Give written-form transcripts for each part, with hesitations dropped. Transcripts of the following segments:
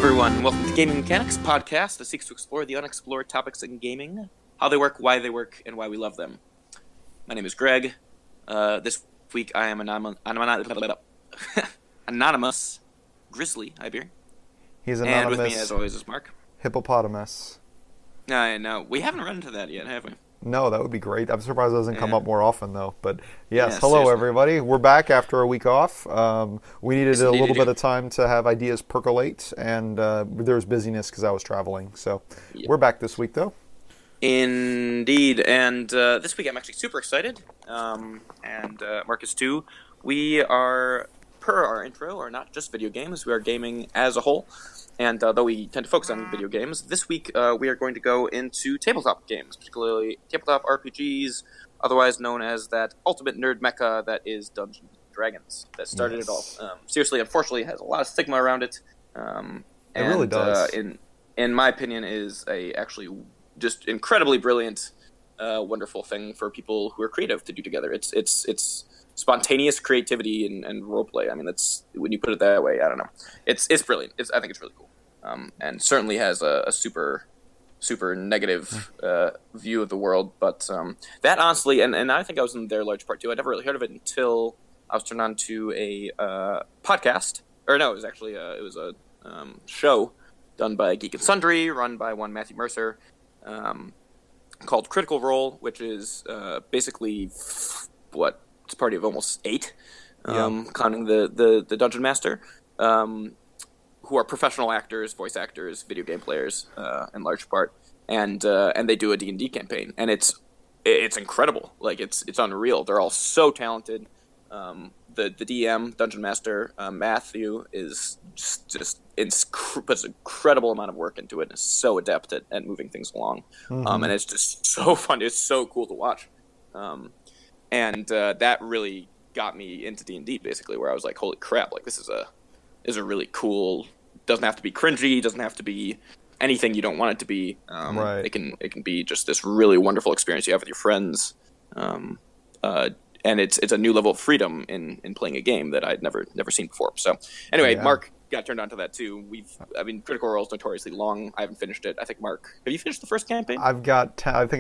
everyone. Welcome to Gaming Mechanics Podcast that seeks to explore the unexplored topics in gaming, how they work, why they work, and why we love them. My name is Greg. This week I am anonymous Grizzly Ibeer. He's anonymous. And with me, as always, is Mark. Hippopotamus. I know. We haven't run into that yet, have we? No, that would be great. I'm surprised it doesn't come up more often, though. But yes, Yeah, hello, seriously. everybody. We're back after a week off. We needed Yes, a indeed little we bit do. of time to have ideas percolate, and there was busyness because I was traveling. So Yeah. we're back this week, though. Indeed, and this week I'm actually super excited, and Marcus too. We are, per our intro, are not just video games, we are gaming as a whole, and though we tend to focus on video games, this week we are going to go into tabletop games, particularly tabletop RPGs, otherwise known as that ultimate nerd mecca that is Dungeons & Dragons, that started it all. Seriously, unfortunately, it has a lot of stigma around it. It really does. In my opinion, is actually just incredibly brilliant, wonderful thing for people who are creative to do together. It's spontaneous creativity and roleplay. I mean, that's when you put it that way. I don't know. It's brilliant. I think it's really cool, and certainly has a super negative view of the world. But that honestly, and I think I was in there large part too. I never really heard of it until I was turned on to a podcast. Or no, it was actually it was a show done by Geek and Sundry, run by one Matthew Mercer, called Critical Role, which is basically it's a party of almost 8, counting the Dungeon Master, who are professional actors, voice actors, video game players, in large part, and they do a D&D campaign, and it's incredible. Like it's unreal. They're all so talented. The DM, Dungeon Master, Matthew, is just puts an incredible amount of work into it and is so adept at moving things along. And it's just so fun. It's so cool to watch. And that really got me into D&D, basically, where I was like, holy crap, like this is a really cool, doesn't have to be cringy, doesn't have to be anything you don't want it to be. Right. It can be just this really wonderful experience you have with your friends. And it's a new level of freedom in playing a game that I'd never seen before. So anyway, Yeah. Mark got turned on to that too. Critical Role is notoriously long. I haven't finished it. I think Mark, have you finished the first campaign? I think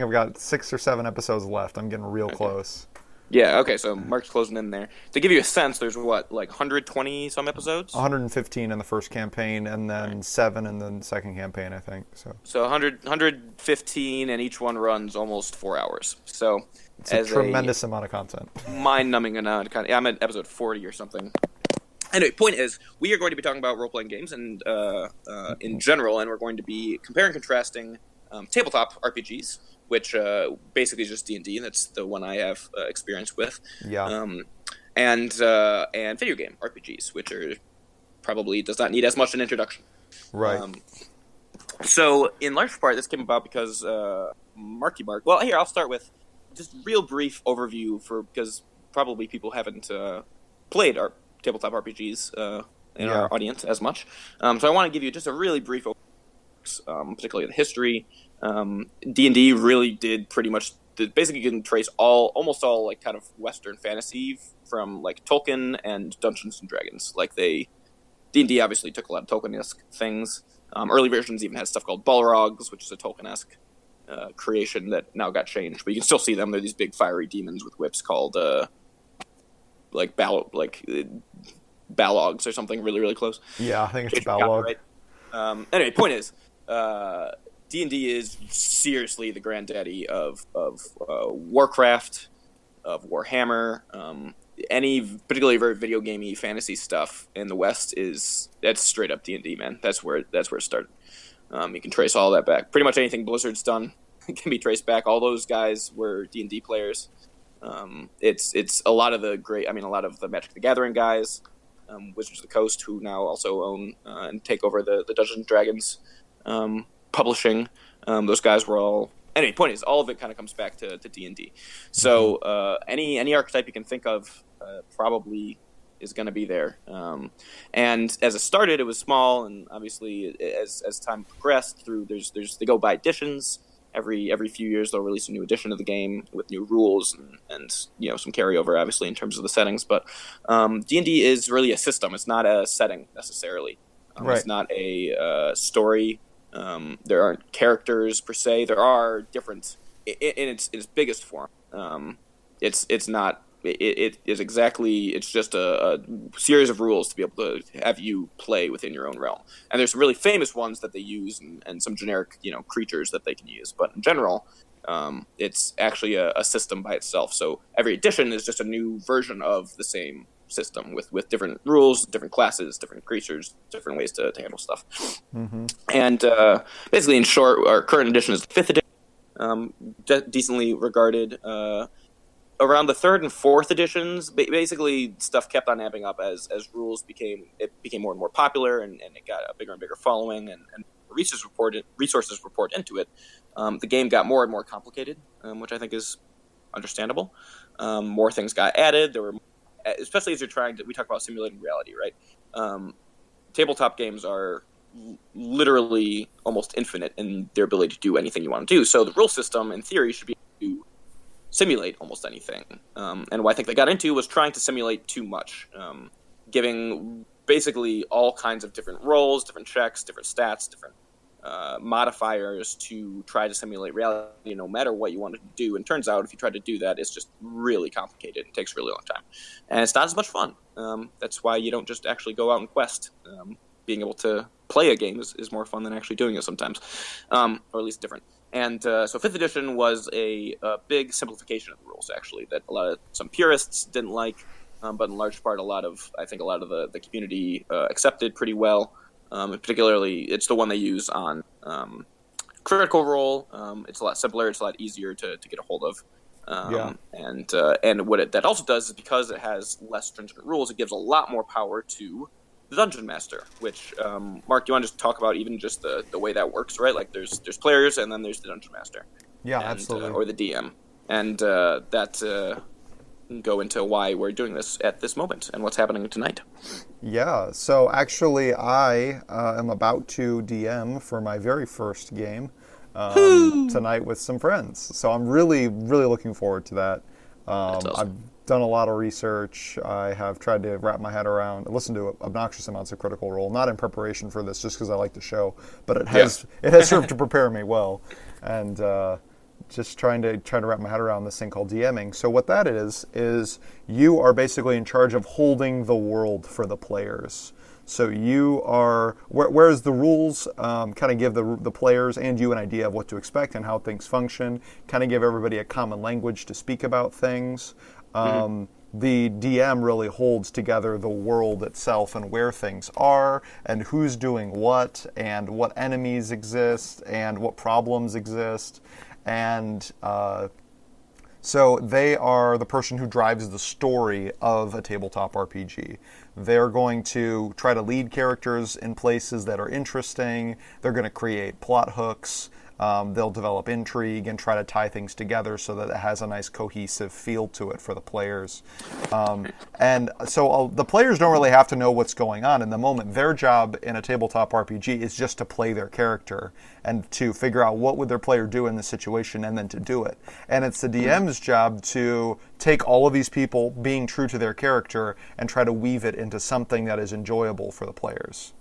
I've got 6 or 7 episodes left. I'm getting real close. Yeah. Okay. So Mark's closing in there. To give you a sense, there's like 120 some episodes. 115 in the first campaign, and then 7 in the second campaign, I think. So 115, and each one runs almost 4 hours. So it's a tremendous amount of content. Mind-numbing amount of content. Yeah, I'm at episode 40 or something. Anyway, point is, we are going to be talking about role-playing games and in general, and we're going to be comparing and contrasting tabletop RPGs, which basically is just D&D. That's the one I have experience with. Yeah. And video game RPGs, which are probably does not need as much an introduction. Right. So, in large part, this came about because Marky Mark. Well, here I'll start with just real brief overview because probably people haven't played our tabletop RPGs in our audience as much. So I want to give you just a really brief overview, particularly the history. D&D really did pretty much basically you can trace almost all like kind of Western fantasy from like Tolkien and Dungeons and Dragons. Like D&D obviously took a lot of Tolkien-esque things. Early versions even had stuff called Balrogs, which is a Tolkien-esque creation that now got changed, but you can still see them. They're these big fiery demons with whips called Balogs or something really, really close. Yeah, I think it's Balrog. Right? Anyway, point is, D&D is seriously the granddaddy of Warcraft, of Warhammer. Any particularly very video gamey fantasy stuff in the West that's straight up D&D, man. That's where it started. You can trace all that back. Pretty much anything Blizzard's done can be traced back. All those guys were D&D players. It's a lot of a lot of the Magic the Gathering guys, Wizards of the Coast, who now also own and take over the Dungeons and Dragons publishing. Those guys were all. Anyway, point is, all of it kind of comes back to D&D. So any archetype you can think of probably is going to be there. And as it started, it was small, and obviously as time progressed through, they go by editions. Every few years they'll release a new edition of the game with new rules and some carryover, obviously, in terms of the settings. But D&D is really a system. It's not a setting necessarily. Right. It's not a story. There aren't characters per se. There are different in its biggest form. It's not. It is exactly. It's just a series of rules to be able to have you play within your own realm. And there's some really famous ones that they use, and some generic creatures that they can use. But in general, it's actually a system by itself. So every edition is just a new version of the same system with different rules, different classes, different creatures, different ways to handle stuff. Mm-hmm. And basically, in short, our current edition is the 5th edition, decently regarded. Around the 3rd and 4th editions, basically stuff kept on amping up as rules became more and more popular, and it got a bigger and bigger following, and resources report into it. The game got more and more complicated, which I think is understandable. More things got added. There were, especially as you're trying to, we talk about simulating reality, right? Tabletop games are literally almost infinite in their ability to do anything you want to do. So the rule system, in theory, should be able to simulate almost anything. And what I think they got into was trying to simulate too much, giving basically all kinds of different rolls, different checks, different stats, different modifiers to try to simulate reality no matter what you wanted to do. And turns out if you try to do that, it's just really complicated. It takes a really long time. And it's not as much fun. That's why you don't just actually go out and quest. Being able to play a game is more fun than actually doing it sometimes, or at least different. And so 5th edition was a big simplification of the rules, actually, that some purists didn't like, but in large part I think a lot of the community accepted pretty well. Particularly, it's the one they use on Critical Role. It's a lot simpler. It's a lot easier to get a hold of. And what that also does is, because it has less stringent rules, it gives a lot more power to the Dungeon Master, which, Mark, do you want to just talk about even just the way that works, right? Like there's players, and then there's the Dungeon Master. Yeah, absolutely. Or the DM. And that go into why we're doing this at this moment and what's happening tonight. Yeah, so actually I am about to DM for my very first game tonight with some friends. So I'm really, really looking forward to that. That's awesome. I've done a lot of research. I have tried to wrap my head around, listen to obnoxious amounts of Critical Role, not in preparation for this, just because I like the show, but it has served to prepare me well. And just trying to wrap my head around this thing called DMing. So what that is you are basically in charge of holding the world for the players. So you are, whereas the rules kind of give the players and you an idea of what to expect and how things function, kind of give everybody a common language to speak about things. The DM really holds together the world itself and where things are and who's doing what and what enemies exist and what problems exist. And so they are the person who drives the story of a tabletop RPG. They're going to try to lead characters in places that are interesting. They're going to create plot hooks. They'll develop intrigue and try to tie things together so that it has a nice cohesive feel to it for the players. And so the players don't really have to know what's going on in the moment. Their job in a tabletop RPG is just to play their character and to figure out what would their player do in the situation and then to do it. And it's the DM's job to take all of these people being true to their character and try to weave it into something that is enjoyable for the players.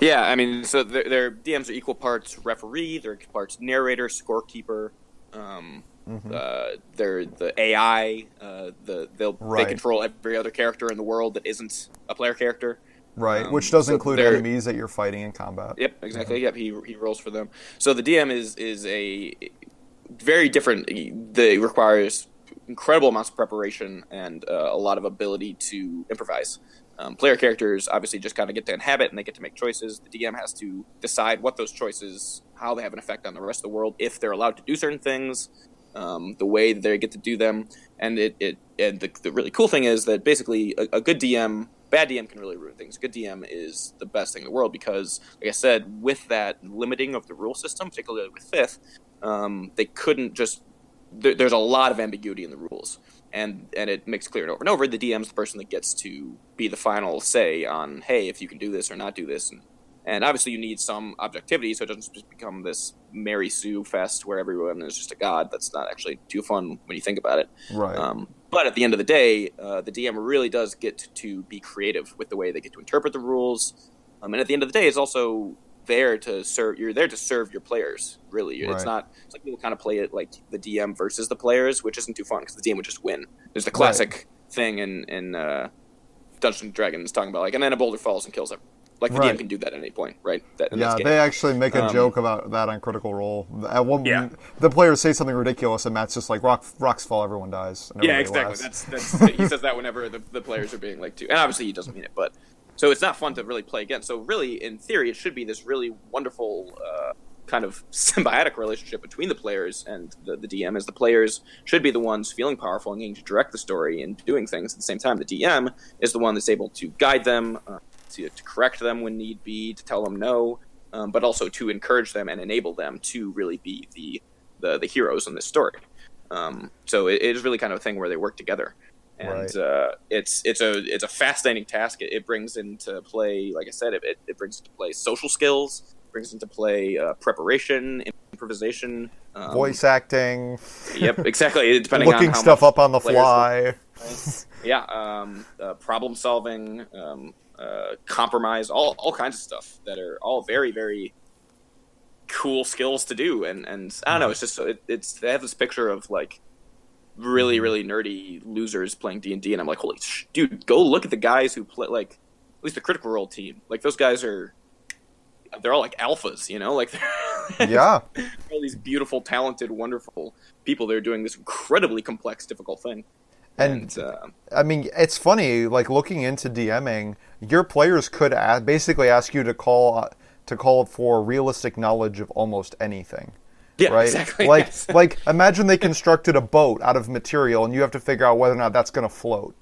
Yeah, I mean, so their DMs are equal parts referee, they're equal parts narrator, scorekeeper. They're the AI. They control every other character in the world that isn't a player character. Right, which does include enemies that you're fighting in combat. Yep, exactly. Yep, he rolls for them. So the DM is a very different. They requires incredible amounts of preparation and a lot of ability to improvise. Player characters obviously just kind of get to inhabit and they get to make choices. The DM has to decide what those choices, how they have an effect on the rest of the world, if they're allowed to do certain things, the way that they get to do them. And the really cool thing is that basically a good DM, bad DM can really ruin things. Good DM is the best thing in the world because, like I said, with that limiting of the rule system, particularly with 5th, they couldn't just... There's a lot of ambiguity in the rules. And it makes clear over and over, the DM's the person that gets to be the final say on, hey, if you can do this or not do this. And obviously you need some objectivity so it doesn't just become this Mary Sue fest where everyone is just a god. That's not actually too fun when you think about it. Right. But at the end of the day, the DM really does get to be creative with the way they get to interpret the rules. And at the end of the day, it's also there to serve. You're there to serve your players. Really, it's Right. not. It's like people kind of play it like the DM versus the players, which isn't too fun because the DM would just win. There's the classic thing in Dungeons and Dragons talking about like, and then a boulder falls and kills them. Like the Right. DM can do that at any point, right? In Yeah, this game. they actually make a joke about that on Critical Role. At one, Yeah. the players say something ridiculous, and Matt's just like, rocks fall, everyone dies. And Yeah, everybody exactly. laughs. That's he says that whenever the players are being like too, and obviously he doesn't mean it, but so it's not fun to really play against. So really, in theory, it should be this really wonderful kind of symbiotic relationship between the players and the DM, as the players should be the ones feeling powerful and getting to direct the story and doing things at the same time. The DM is the one that's able to guide them, to correct them when need be, to tell them no, but also to encourage them and enable them to really be the heroes in this story. So it is really kind of a thing where they work together, and it's a fascinating task. It brings into play, like I said, it brings into play social skills, brings into play preparation, improvisation, Voice acting. Yep, exactly. Depending on looking how stuff much up on the players fly. right? Yeah, problem solving, compromise, all kinds of stuff that are all very, very cool skills to do. And I don't know, it's just it's they have this picture of like really, really nerdy losers playing D&D, and I'm like, holy dude, go look at the guys who play, like at least the Critical Role team. Like those guys they're all like alphas, you know, like Yeah. all these beautiful, talented, wonderful people. They're doing this incredibly complex, difficult thing. And I mean, it's funny, like looking into DMing, your players could basically ask you to call for realistic knowledge of almost anything. Yeah, right? exactly. Like, Yes. like imagine they constructed a boat out of material, and you have to figure out whether or not that's going to float.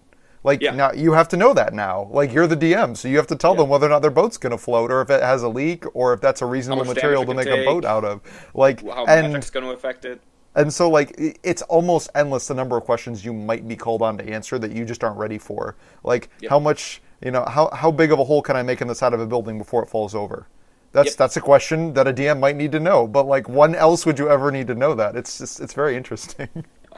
Like now, you have to know that now. Like you're the DM, so you have to tell them whether or not their boat's going to float, or if it has a leak, or if that's a reasonable material to make a boat out of. Like how magic's going to affect it. And so, like, it's almost endless the number of questions you might be called on to answer that you just aren't ready for. Like, how much, how big of a hole can I make in the side of a building before it falls over? That's a question that a DM might need to know. But, like, when else would you ever need to know that? It's very interesting.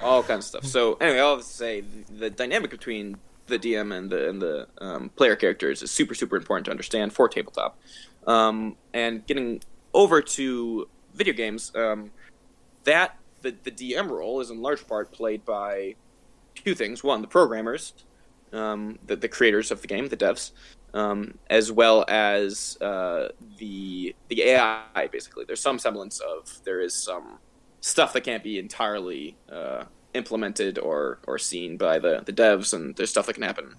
All kinds of stuff. So, anyway, I'll have to say the dynamic between the DM and the player characters is super, super important to understand for tabletop. And getting over to video games, that the DM role is in large part played by two things. One, the programmers, the creators of the game, the devs, as well as the AI. Basically, there's some semblance of there is some stuff that can't be entirely implemented or seen by the devs, and there's stuff that can happen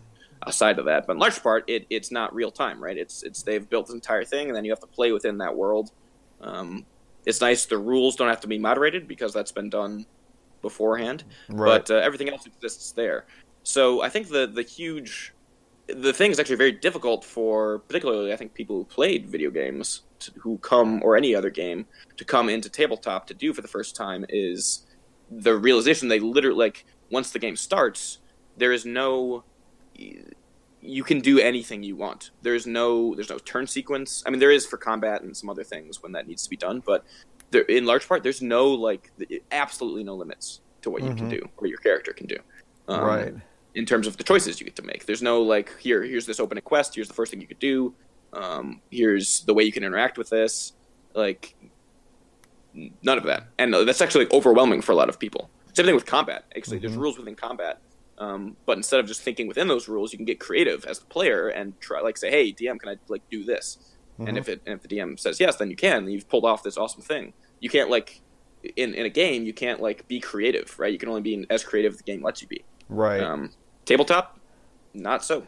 outside of that. But in large part, it's not real time, right? It's they've built this entire thing, and then you have to play within that world. It's nice the rules don't have to be moderated because that's been done beforehand, but everything else exists there. So I think the thing is actually very difficult for particularly I think people who played video games who come, or any other game, to come into tabletop to do for the first time is the realization they literally, like, once the game starts, there is no, you can do anything you want. There's no turn sequence. I mean, there is for combat and some other things when that needs to be done, but in large part, there's absolutely no limits to what you can do or your character can do. Right. In terms of the choices you get to make, there's no like here's this opening quest. Here's the first thing you could do. Here's the way you can interact with this. Like none of that, and that's actually overwhelming for a lot of people. Same thing with combat. Actually, there's rules within combat. But instead of just thinking within those rules, you can get creative as the player and try, like, say, "Hey, DM, can I like do this?" And if the DM says yes, then you can. Then you've pulled off this awesome thing. You can't like in a game, you can't like be creative, right? You can only be as creative as the game lets you be. Right. Tabletop, not so.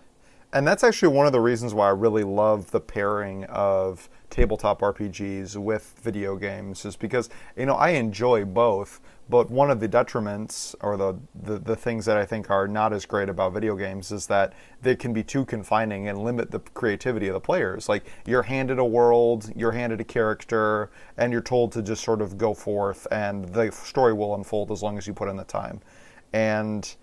And that's actually one of the reasons why I really love the pairing of tabletop RPGs with video games, is because, I enjoy both, but one of the detriments, or the things that I think are not as great about video games, is that they can be too confining and limit the creativity of the players. Like, you're handed a world, you're handed a character, and you're told to just sort of go forth, and the story will unfold as long as you put in the time. And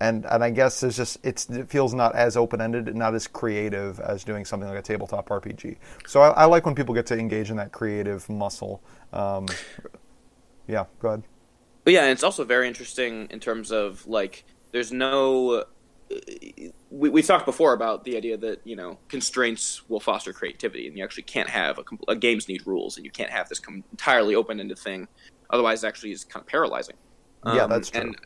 I guess it feels not as open-ended, not as creative as doing something like a tabletop RPG. So I like when people get to engage in that creative muscle. Yeah, go ahead. But yeah, and it's also very interesting in terms of, like, there's no we've talked before about the idea that constraints will foster creativity, and you actually can't have games need rules, and you can't have this entirely open-ended thing. Otherwise, it actually is kind of paralyzing. Yeah, that's true. And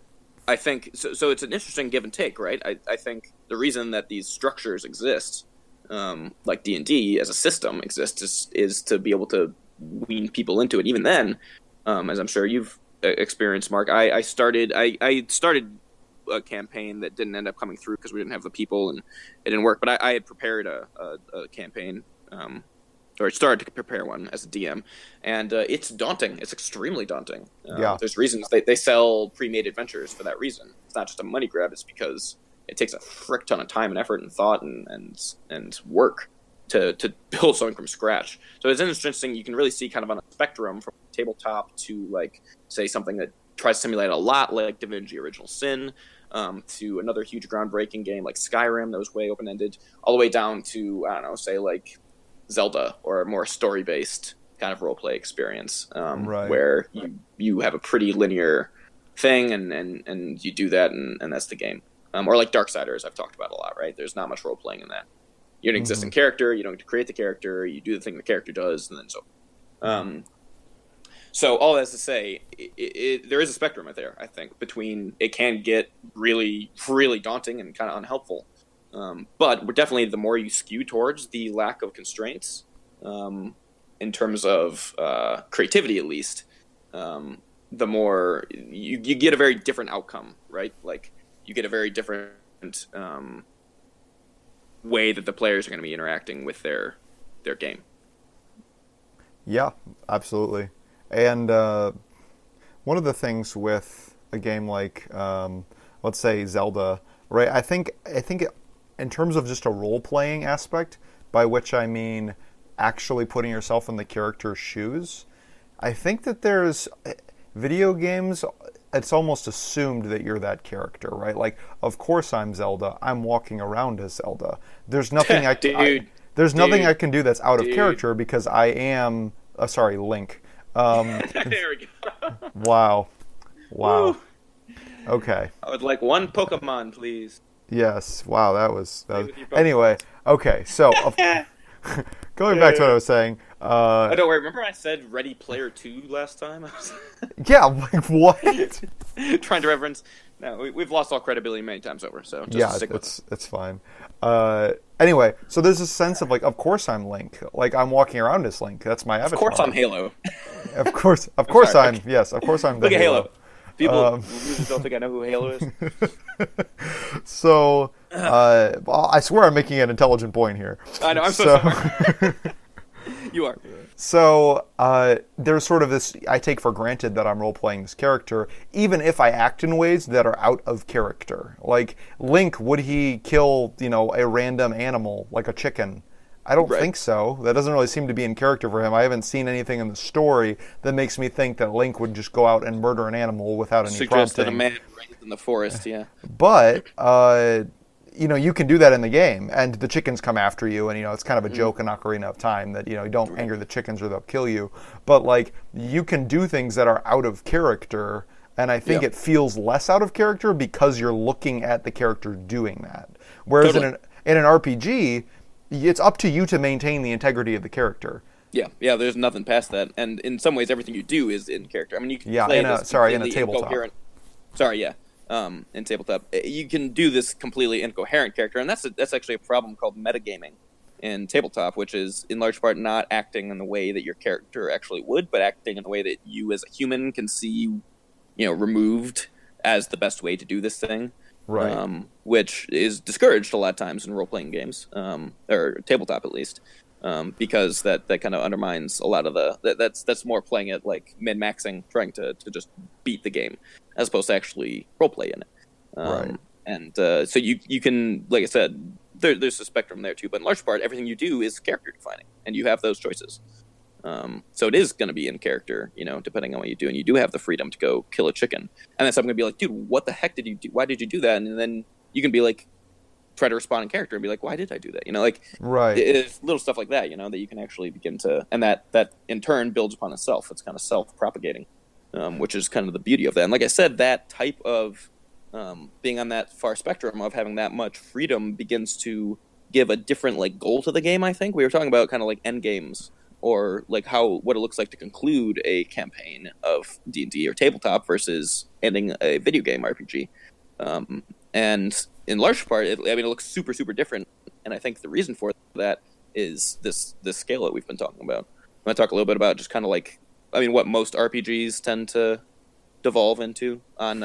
I think so. It's an interesting give and take, right? I think the reason that these structures exist, like D&D as a system exists, is to be able to wean people into it. Even then, as I'm sure you've experienced, Mark, I started a campaign that didn't end up coming through because we didn't have the people and it didn't work. But I had prepared a campaign, or started to prepare one as a DM, and it's daunting. It's extremely daunting. There's reasons they sell pre-made adventures for that reason. It's not just a money grab. It's because it takes a frick ton of time and effort and thought and work to build something from scratch. So it's interesting. You can really see kind of on a spectrum from tabletop to, like, say, something that tries to simulate a lot like Da Vinci Original Sin, to another huge groundbreaking game like Skyrim that was way open-ended, all the way down to, I don't know, say like Zelda, or a more story-based kind of role-play experience, where you have a pretty linear thing and you do that and that's the game. Or like Darksiders, I've talked about a lot, right? There's not much role-playing in that. You're an existing character, you don't get to create the character, you do the thing the character does, and then so all that's to say, there is a spectrum right there, I think, between it can get really, really daunting and kind of unhelpful. But we're definitely, the more you skew towards the lack of constraints, in terms of creativity at least, the more you get a very different outcome, right? Like, you get a very different way that the players are going to be interacting with their game. Yeah, absolutely. And one of the things with a game like, let's say Zelda, right? I think in terms of just a role-playing aspect, by which I mean actually putting yourself in the character's shoes, I think that there's video games, it's almost assumed that you're that character, right? Like, of course I'm Zelda. I'm walking around as Zelda. There's nothing nothing I can do that's out of character because I am, Link. There we go. Wow. Woo. Okay. I would like one Pokemon, please. Yes. Wow, that was anyway. Okay, so going back to what I was saying. Oh, don't worry. Remember I said Ready Player 2 last time? Yeah, like what? Trying to reference. No, we've lost all credibility many times over, so just stick with it. It's fine. Anyway, so there's a sense of, like, of course I'm Link. Like, I'm walking around as Link. That's my avatar. Of course I'm Halo. Of course I'm Look at Halo. People don't think I know who Halo is. So, I swear I'm making an intelligent point here. I know, I'm so sorry. You are. So, there's sort of this, I take for granted that I'm role-playing this character, even if I act in ways that are out of character. Like, Link, would he kill, a random animal, like a chicken? I don't think so. That doesn't really seem to be in character for him. I haven't seen anything in the story that makes me think that Link would just go out and murder an animal without any prompting. Suggested a man raised in the forest, yeah. But, you can do that in the game, and the chickens come after you, and, it's kind of a joke in Ocarina of Time that, don't anger the chickens or they'll kill you. But, like, you can do things that are out of character, and I think it feels less out of character because you're looking at the character doing that. Whereas in an RPG, it's up to you to maintain the integrity of the character. Yeah, there's nothing past that. And in some ways, everything you do is in character. I mean, you can play in a tabletop. In tabletop, you can do this completely incoherent character, and that's actually a problem called metagaming in tabletop, which is in large part not acting in the way that your character actually would, but acting in the way that you as a human can see, removed as the best way to do this thing. Right. Which is discouraged a lot of times in role-playing games, or tabletop at least, because that kind of undermines a lot of that's more playing it like min-maxing, trying to just beat the game, as opposed to actually role-play in it. Right. And so you can, like I said, there's a spectrum there too, but in large part, everything you do is character-defining, and you have those choices. So it is going to be in character, depending on what you do. And you do have the freedom to go kill a chicken. And then someone going to be like, dude, what the heck did you do? Why did you do that? And then you can be like, try to respond in character and be like, why did I do that? Right. It's little stuff like that, that you can actually begin to, and that in turn builds upon itself. It's kind of self-propagating, which is kind of the beauty of that. And like I said, that type of being on that far spectrum of having that much freedom begins to give a different like goal to the game. I think we were talking about kind of like end games or like what it looks like to conclude a campaign of D&D or tabletop versus ending a video game RPG. And in large part, it looks super, super different. And I think the reason for that is this scale that we've been talking about. I want to talk a little bit about just kind of like, what most RPGs tend to devolve into on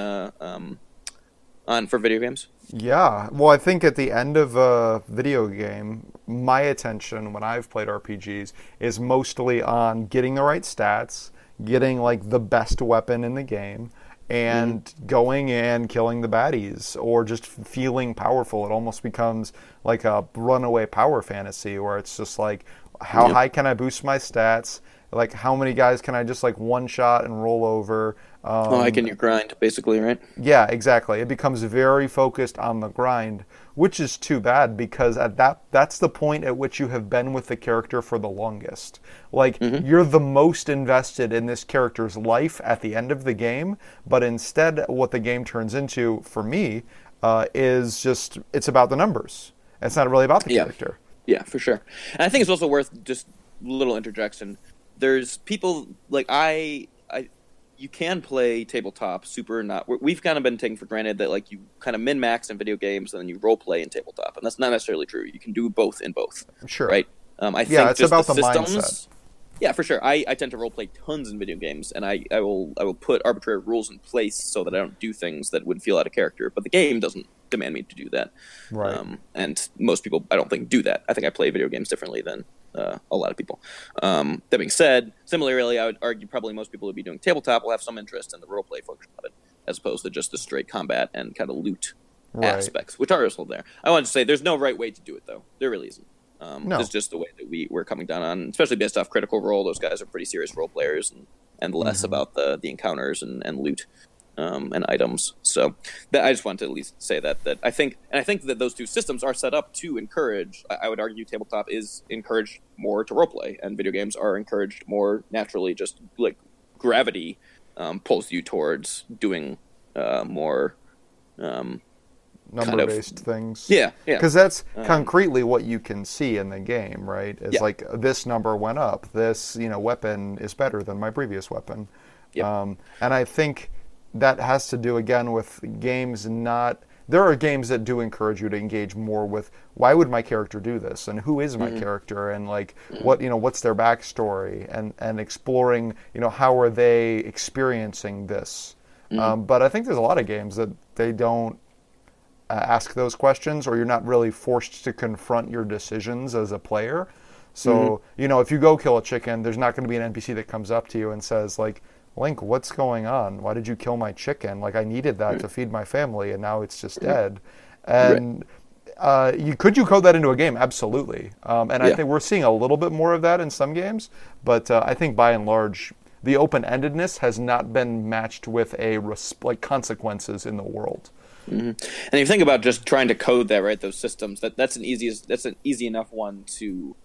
for video games. Yeah, well, I think at the end of a video game, my attention when I've played RPGs is mostly on getting the right stats, getting like the best weapon in the game, and going and killing the baddies, or just feeling powerful. It almost becomes like a runaway power fantasy where it's just like, how high can I boost my stats? Like, how many guys can I just like one shot and roll over? How high can you grind, basically, right? Yeah, exactly. It becomes very focused on the grind, which is too bad because that's the point at which you have been with the character for the longest. Like, you're the most invested in this character's life at the end of the game, but instead what the game turns into, for me, is just, it's about the numbers. It's not really about the character. Yeah, for sure. And I think it's also worth just a little interjection. There's people, like you can play tabletop we've kind of been taking for granted that like you kind of min-max in video games and then you role play in tabletop, and that's not necessarily true. You can do both in both. Sure. Right? I think it's just about the systems, mindset. Yeah, for sure. I tend to role play tons in video games, and I will put arbitrary rules in place so that I don't do things that would feel out of character, but the game doesn't demand me to do that. Right. And most people, I don't think, do that. I think I play video games differently than a lot of people. That being said, similarly, I would argue probably most people who would be doing tabletop will have some interest in the roleplay function of it, as opposed to just the straight combat and kind of loot aspects, which are still there. I wanted to say there's no right way to do it, though. There really isn't. No. It's just the way that we're coming down on, especially based off Critical Role. Those guys are pretty serious role players and less about the encounters and loot and items. So I just wanted to at least say that I think that those two systems are set up to encourage. I would argue tabletop is encouraged more to roleplay, and video games are encouraged more naturally. Just like gravity pulls you towards doing more number-based things. Yeah. Because that's concretely what you can see in the game, right? Is like, this number went up. This, weapon is better than my previous weapon. Yep. And I think that has to do, again, with games not... There are games that do encourage you to engage more with, why would my character do this? And who is my character? And, like, what's their backstory? And exploring, how are they experiencing this? But I think there's a lot of games that they don't ask those questions, or you're not really forced to confront your decisions as a player. So, if you go kill a chicken, there's not going to be an NPC that comes up to you and says, like, Link, what's going on? Why did you kill my chicken? Like, I needed that to feed my family, and now it's just dead. And you code that into a game? Absolutely. I think we're seeing a little bit more of that in some games, but I think by and large, the open-endedness has not been matched with consequences in the world. And if you think about just trying to code that, right, those systems, that's an easy enough one to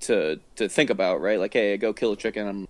think about, right? Like, hey, I go kill a chicken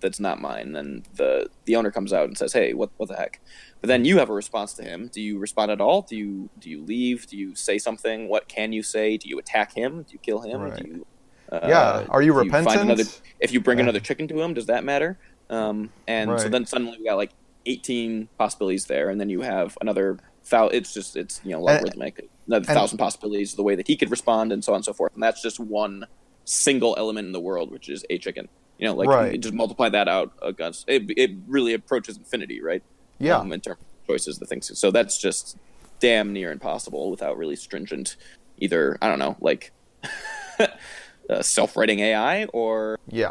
that's not mine, then the owner comes out and says, hey, what the heck? But then you have a response to him. Do you respond at all? Do you leave? Do you say something? What can you say? Do you attack him? Do you kill him? Right. Do you are you repentant? If you bring another chicken to him, does that matter? So then suddenly we got like 18 possibilities there, and then you have another it's logarithmic, another 1,000 possibilities of the way that he could respond, and so on and so forth. And that's just one single element in the world, which is a chicken. You just multiply that out against it really approaches infinity, right? Yeah. In terms of choices, the things. So that's just damn near impossible without really stringent, either, I don't know, like self-writing AI or you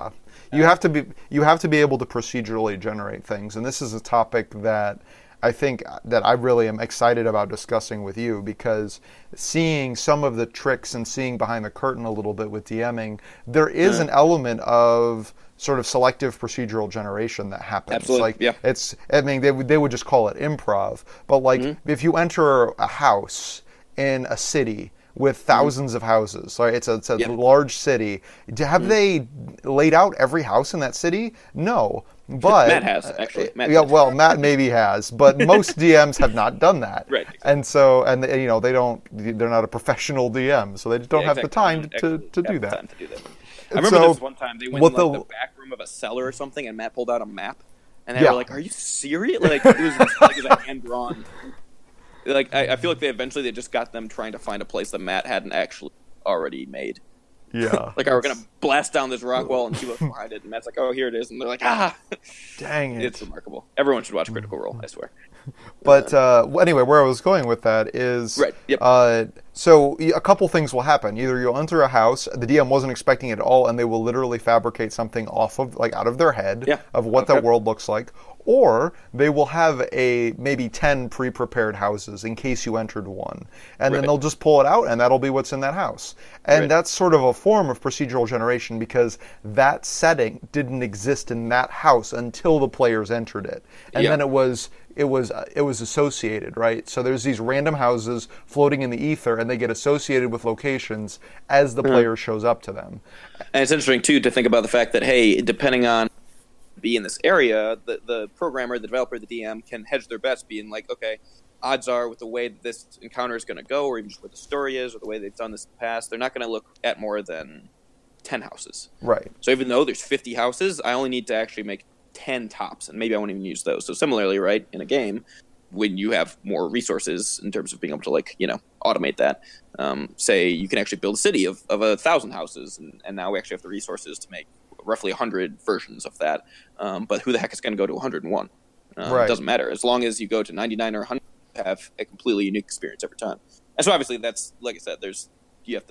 have to be able to procedurally generate things, and this is a topic that I think that I really am excited about discussing with you, because seeing some of the tricks and seeing behind the curtain a little bit with DMing, there is an element of sort of selective procedural generation that happens. Absolutely. They would just call it improv, but if you enter a house in a city with thousands of houses, right? It's a large city. Have they laid out every house in that city? No. But Matt has actually. Matt yeah, did. well, Matt maybe has, but most DMs have not done that. Right. Exactly. And so, and you know, they're not a professional DM, so they just don't have the time to do that. Time to do that. I remember this one time they went in the back room of a cellar or something, and Matt pulled out a map, and they Yeah. were like, "Are you serious?" Like it was a hand drawn. Like I feel like they just got them trying to find a place that Matt hadn't actually already made. Yeah. Like, we're gonna blast down this rock wall and see what's behind it, and Matt's like, "Oh, here it is," and they're like, "Ah, dang it!" It's remarkable. Everyone should watch Critical Role, I swear. But anyway, where I was going with that is, right. Yep. So a couple things will happen. Either you'll enter a house, the DM wasn't expecting it at all, and they will literally fabricate something out of their head of what that world looks like, or they will have maybe 10 pre-prepared houses in case you entered one, and then they'll just pull it out, and that'll be what's in that house. And that's sort of a form of procedural generation because that setting didn't exist in that house until the players entered it, and then it was associated, right? So there's these random houses floating in the ether, and they get associated with locations as the player shows up to them. And it's interesting too to think about the fact that, hey, depending on be in this area, the programmer, the developer, the DM can hedge their bets, being like, okay, odds are with the way that this encounter is going to go, or even just what the story is, or the way they've done this in the past, they're not going to look at more than 10 houses. Right. So even though there's 50 houses, I only need to actually make 10 tops, and maybe I won't even use those. So similarly, right, in a game, when you have more resources in terms of being able to, automate that, say you can actually build a city of 1,000 houses, and now we actually have the resources to make roughly 100 versions of that. But who the heck is going to go to 101? It doesn't matter. As long as you go to 99 or 100, you have a completely unique experience every time. And so obviously that's, like I said, there's one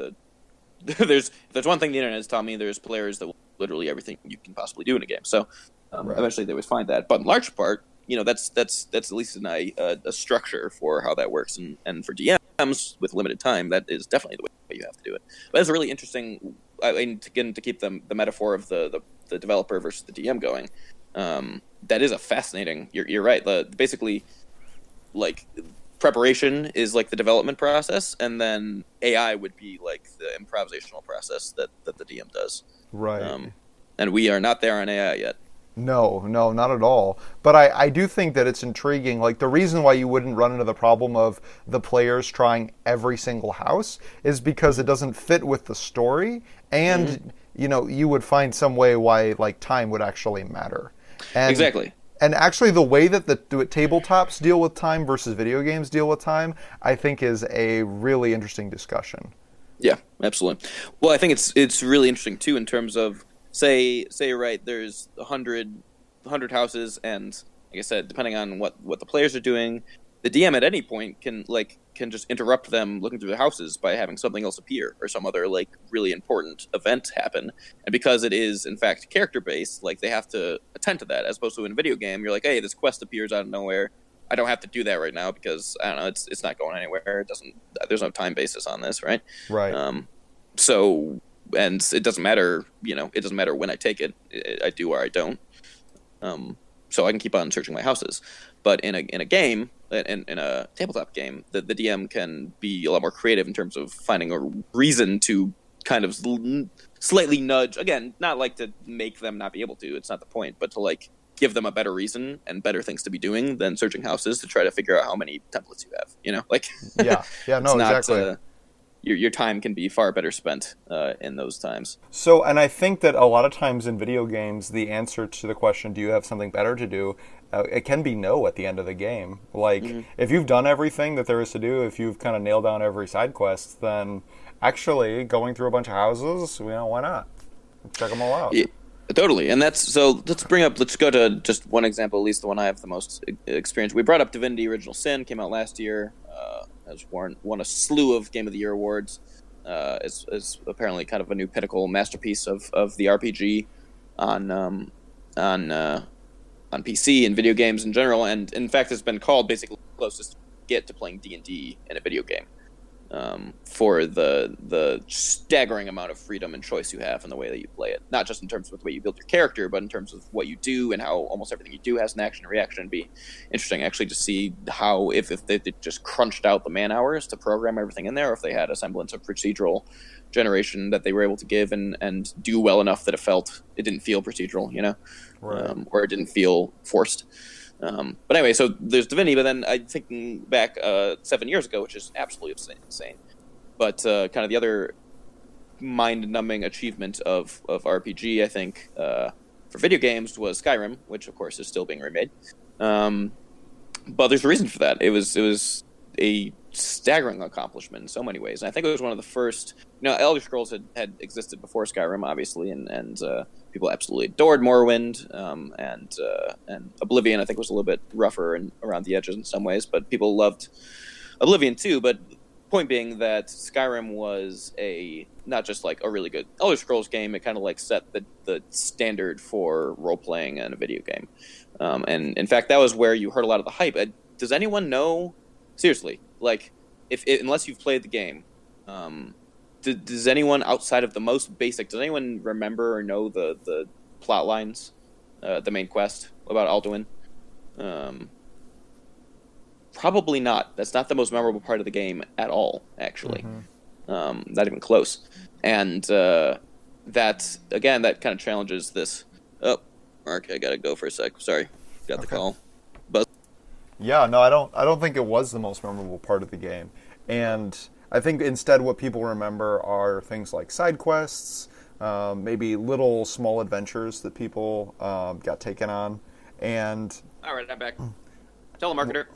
thing the internet has taught me, there's players that will literally everything you can possibly do in a game. So eventually they always find that. But in large part, that's at least a structure for how that works. And for DMs with limited time, that is definitely the way you have to do it. But it's really interesting. To keep the metaphor of the developer versus the DM going, that is a fascinating. You're right. Basically, like, preparation is like the development process, and then AI would be like the improvisational process that the DM does. Right. And we are not there on AI yet. No, not at all. But I do think that it's intriguing. Like, the reason why you wouldn't run into the problem of the players trying every single house is because it doesn't fit with the story, and you would find some way why like time would actually matter. And, exactly. And actually, the way that the tabletops deal with time versus video games deal with time, I think, is a really interesting discussion. Yeah, absolutely. Well, I think it's really interesting too in terms of say right, there's 100 houses, and like I said, depending on what the players are doing, the DM at any point can just interrupt them looking through the houses by having something else appear or some other like really important event happen. And because it is in fact character based, like they have to attend to that, as opposed to in a video game, you're like, hey, this quest appears out of nowhere. I don't have to do that right now because I don't know, it's not going anywhere. There's no time basis on this, right? Right. So, and it doesn't matter, it doesn't matter when I take it. I do or I don't. So I can keep on searching my houses. But in a game, in a tabletop game, the DM can be a lot more creative in terms of finding a reason to kind of slightly nudge. Again, not like to make them not be able to. It's not the point, but to like give them a better reason and better things to be doing than searching houses to try to figure out how many templates you have. Like exactly. Your time can be far better spent in those times. So, and I think that a lot of times in video games, the answer to the question, do you have something better to do, it can be no at the end of the game. Like, if you've done everything that there is to do, if you've kind of nailed down every side quest, then actually going through a bunch of houses, why not? Check them all out. Yeah, totally. And let's go to just one example, at least the one I have the most experience. We brought up Divinity Original Sin, came out last year. Has won a slew of Game of the Year awards. Is apparently kind of a new pinnacle masterpiece of the RPG on PC and video games in general, and in fact has been called basically the closest you get to playing D&D in a video game. for the staggering amount of freedom and choice you have in the way that you play it. Not just in terms of the way you build your character, but in terms of what you do and how almost everything you do has an action and reaction. It'd be interesting actually to see how, if they just crunched out the man hours to program everything in there, or if they had a semblance of procedural generation that they were able to give and do well enough that it didn't feel procedural, Right. or it didn't feel forced. But anyway, so there's Divinity, but then I'm thinking back 7 years ago, which is absolutely insane. But kind of the other mind-numbing achievement of RPG, I think, for video games was Skyrim, which of course is still being remade. But there's a reason for that. It was a staggering accomplishment in so many ways. And I think it was one of the first. Elder Scrolls had existed before Skyrim, obviously, and people absolutely adored Morrowind, and Oblivion. I think was a little bit rougher and around the edges in some ways, but people loved Oblivion too. But point being that Skyrim was not just like a really good Elder Scrolls game. It kind of like set the standard for role playing in a video game. And in fact, that was where you heard a lot of the hype. Does anyone know? Seriously, like, unless you've played the game, does anyone outside of the most basic? Does anyone remember or know the plot lines, the main quest about Alduin? Probably not. That's not the most memorable part of the game at all, actually. Mm-hmm. Not even close. And that kind of challenges this. Oh, Mark, I gotta go for a sec. Sorry, got the call. Yeah, no, I don't think it was the most memorable part of the game. And I think instead what people remember are things like side quests, maybe little small adventures that people got taken on. And all right, I'm back. Telemarketer.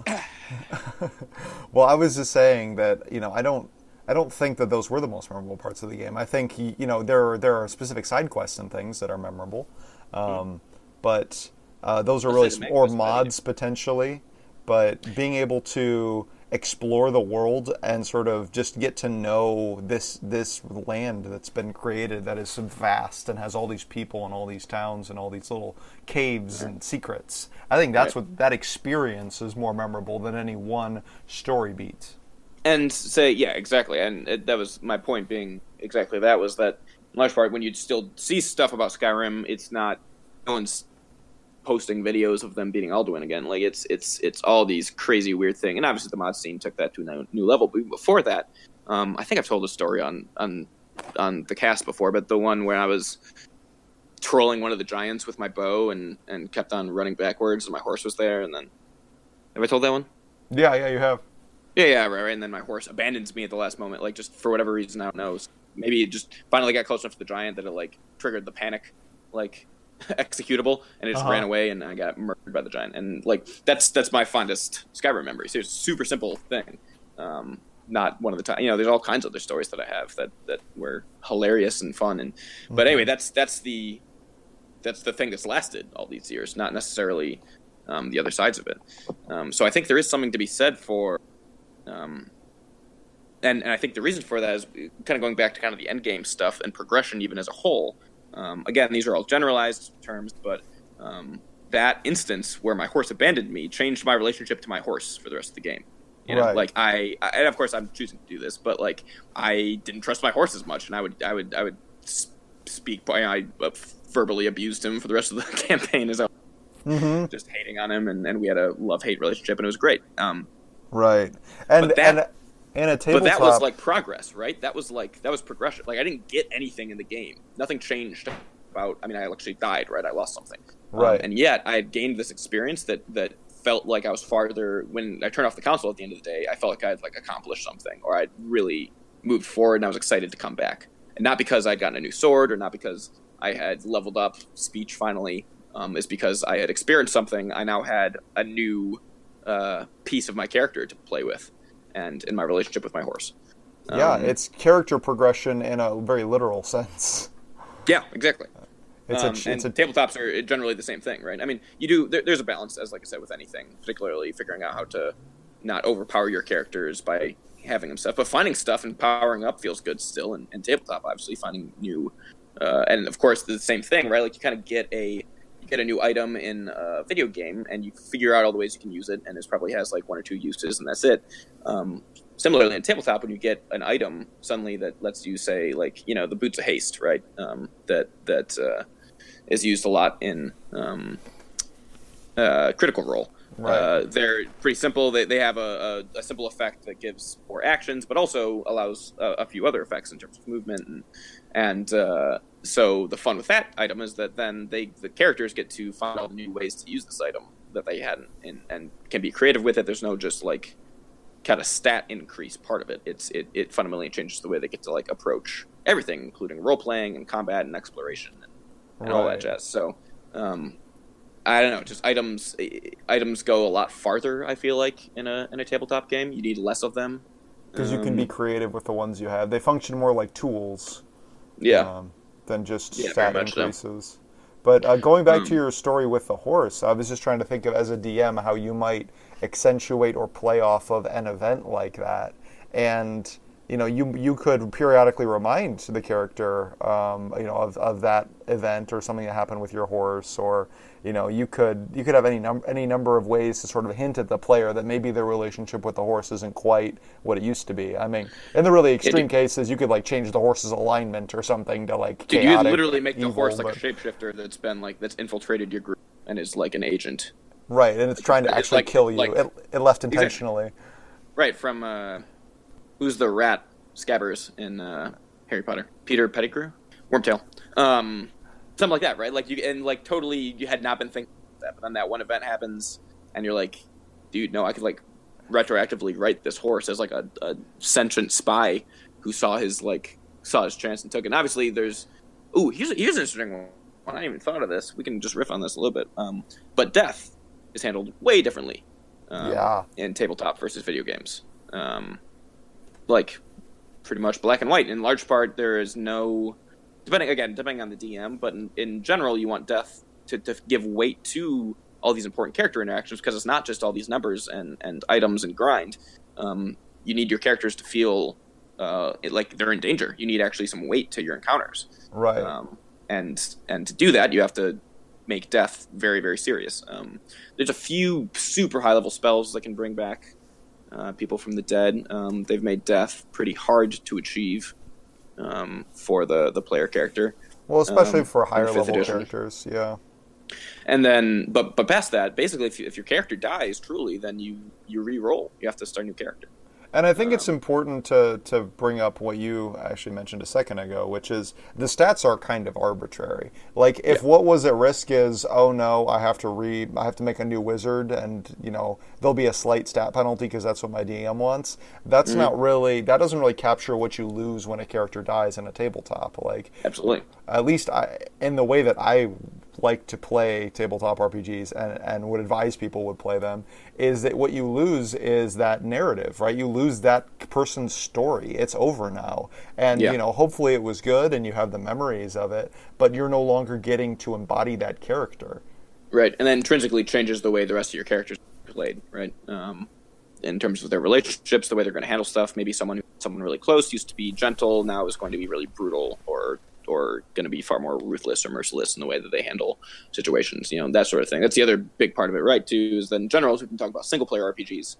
Well, I was just saying that, I don't think that those were the most memorable parts of the game. I think there are specific side quests and things that are memorable. But those are really or mods potentially. But being able to explore the world and sort of just get to know this land that's been created that is so vast and has all these people and all these towns and all these little caves and secrets. I think that's what that experience is more memorable than any one story beat. And yeah, exactly. And that was my point being exactly that, was that in large part when you still see stuff about Skyrim, it's not, no one's posting videos of them beating Alduin again. Like it's all these crazy weird things, and obviously the mod scene took that to a new level. But before that, I think I've told a story on the cast before, but the one where I was trolling one of the giants with my bow and kept on running backwards, and my horse was there, and then have I told that one? Yeah, you have. Yeah, right. And then my horse abandons me at the last moment, like just for whatever reason, I don't know. Maybe it just finally got close enough to the giant that it like triggered the panic, like executable, and it just ran away, and I got murdered by the giant. And like that's my fondest Skyrim memory. So it's a super simple thing, not one of the time. There's all kinds of other stories that I have that were hilarious and fun. And but anyway, that's the thing that's lasted all these years, not necessarily the other sides of it. So I think there is something to be said for. And I think the reason for that is kind of going back to kind of the end game stuff and progression even as a whole. Again, these are all generalized terms, but that instance where my horse abandoned me changed my relationship to my horse for the rest of the game. Right. Like I and of course I'm choosing to do this, but like I didn't trust my horse as much, and I would speak. I verbally abused him for the rest of the campaign as I was just hating on him, and we had a love-hate relationship, and it was great. Right, and a tabletop. But that was like progress, right? That was progression. Like I didn't get anything in the game. Nothing changed about. I mean, I actually died, right? I lost something, right? And yet I had gained this experience that felt like I was farther. When I turned off the console at the end of the day, I felt like I had like accomplished something, or I'd really moved forward, and I was excited to come back. And not because I'd gotten a new sword, or not because I had leveled up speech finally. Is because I had experienced something. I now had a new piece of my character to play with, and in my relationship with my horse. Yeah, it's character progression in a very literal sense. Yeah, exactly. And tabletops are generally the same thing, right? I mean, there's a balance, as like I said, with anything, particularly figuring out how to not overpower your characters by having them stuff, but finding stuff and powering up feels good still. And tabletop, obviously, finding new, and of course the same thing, right? Like you kind of get get a new item in a video game and you figure out all the ways you can use it, and it probably has like 1 or 2 uses, and that's it. Similarly, in tabletop, when you get an item suddenly that lets you say, like, you know, the Boots of Haste, right? That is used a lot in Critical Role. Right. They're pretty simple. They have a simple effect that gives 4 actions, but also allows a few other effects in terms of movement. And so the fun with that item is that then the characters get to find all the new ways to use this item that they hadn't, and can be creative with it. There's no just like kind of stat increase part of it. It fundamentally changes the way they get to like approach everything, including role playing and combat and exploration and all that jazz. So I don't know, just items go a lot farther, I feel like, in a tabletop game. You need less of them because you can be creative with the ones you have. They function more like tools, than just stat increases. So. But going back to your story with the horse, I was just trying to think of, as a DM, how you might accentuate or play off of an event like that. And you know, you could periodically remind the character, you know, of that event or something that happened with your horse, or you know, you could have any number of ways to sort of hint at the player that maybe their relationship with the horse isn't quite what it used to be. I mean, in the really extreme cases, you could like change the horse's alignment or something to like chaotic, you could literally make the horse like but... a shapeshifter that's infiltrated your group and is like an agent. Right, and it's trying to actually kill you. It left intentionally. Exactly. Right, from who's the rat Scabbers in Harry Potter? Peter Pettigrew? Wormtail. Something like that, right? Like totally you had not been thinking of that, but then that one event happens and you're like, dude, no, I could like retroactively write this horse as like a sentient spy who saw his chance and took it. And obviously there's here's an interesting one. I hadn't even thought of this. We can just riff on this a little bit. But death is handled way differently in tabletop versus video games. Like pretty much black and white. In large part, there is no, depending on the DM, but in general, you want death to give weight to all these important character interactions, because it's not just all these numbers and items and grind. You need your characters to feel like they're in danger. You need actually some weight to your encounters. Right. And to do that, you have to make death very, very serious. There's a few super high-level spells that can bring back people from the dead. They've made death pretty hard to achieve for the player character. Well, especially for higher level characters, yeah. And then, but past that, basically, if your character dies truly, then you re-roll. You have to start a new character. And I think it's important to bring up what you actually mentioned a second ago, which is the stats are kind of arbitrary. Like, if what was at risk is, oh no, I have to make a new wizard, and you know there'll be a slight stat penalty because that's what my DM wants. That's not really, that doesn't really capture what you lose when a character dies in a tabletop. Like, absolutely. At least in the way that I like to play tabletop RPGs and would advise people would play them, is that what you lose is that narrative, right? You lose that person's story. It's over now. And, you know, hopefully it was good and you have the memories of it, but you're no longer getting to embody that character. Right, and then intrinsically changes the way the rest of your characters are played, right? In terms of their relationships, the way they're going to handle stuff. Maybe someone really close used to be gentle, now is going to be really brutal, or going to be far more ruthless or merciless in the way that they handle situations, you know, that sort of thing. That's the other big part of it, right, too, is that in general, as we can talk about single-player RPGs,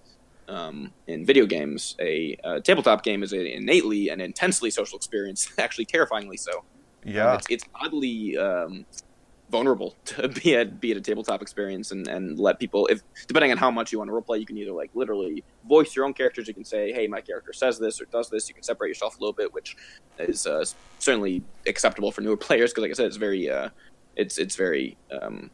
in video games, a tabletop game is an innately and intensely social experience, actually terrifyingly so. Yeah. It's oddly vulnerable to be at a tabletop experience and let people, if depending on how much you want to roleplay, you can either like literally voice your own characters. You can say, hey, my character says this or does this. You can separate yourself a little bit, which is certainly acceptable for newer players, because like I said, it's very kind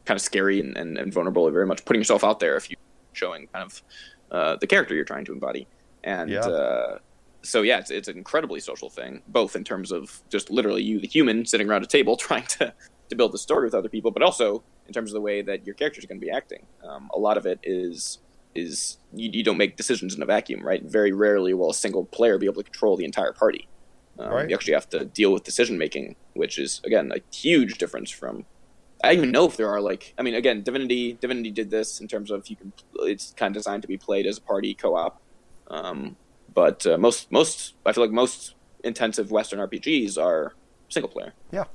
of scary and vulnerable, and very much putting yourself out there if you're showing kind of the character you're trying to embody. And so yeah, it's an incredibly social thing, both in terms of just literally you, the human, sitting around a table trying to build the story with other people, but also in terms of the way that your characters are going to be acting. A lot of it is you don't make decisions in a vacuum, right? Very rarely will a single player be able to control the entire party. Right. You actually have to deal with decision making, which is again a huge difference from. I don't even know if there are again, Divinity did this in terms of it's kind of designed to be played as a party co-op. But most I feel like most intensive Western RPGs are single player. Yeah.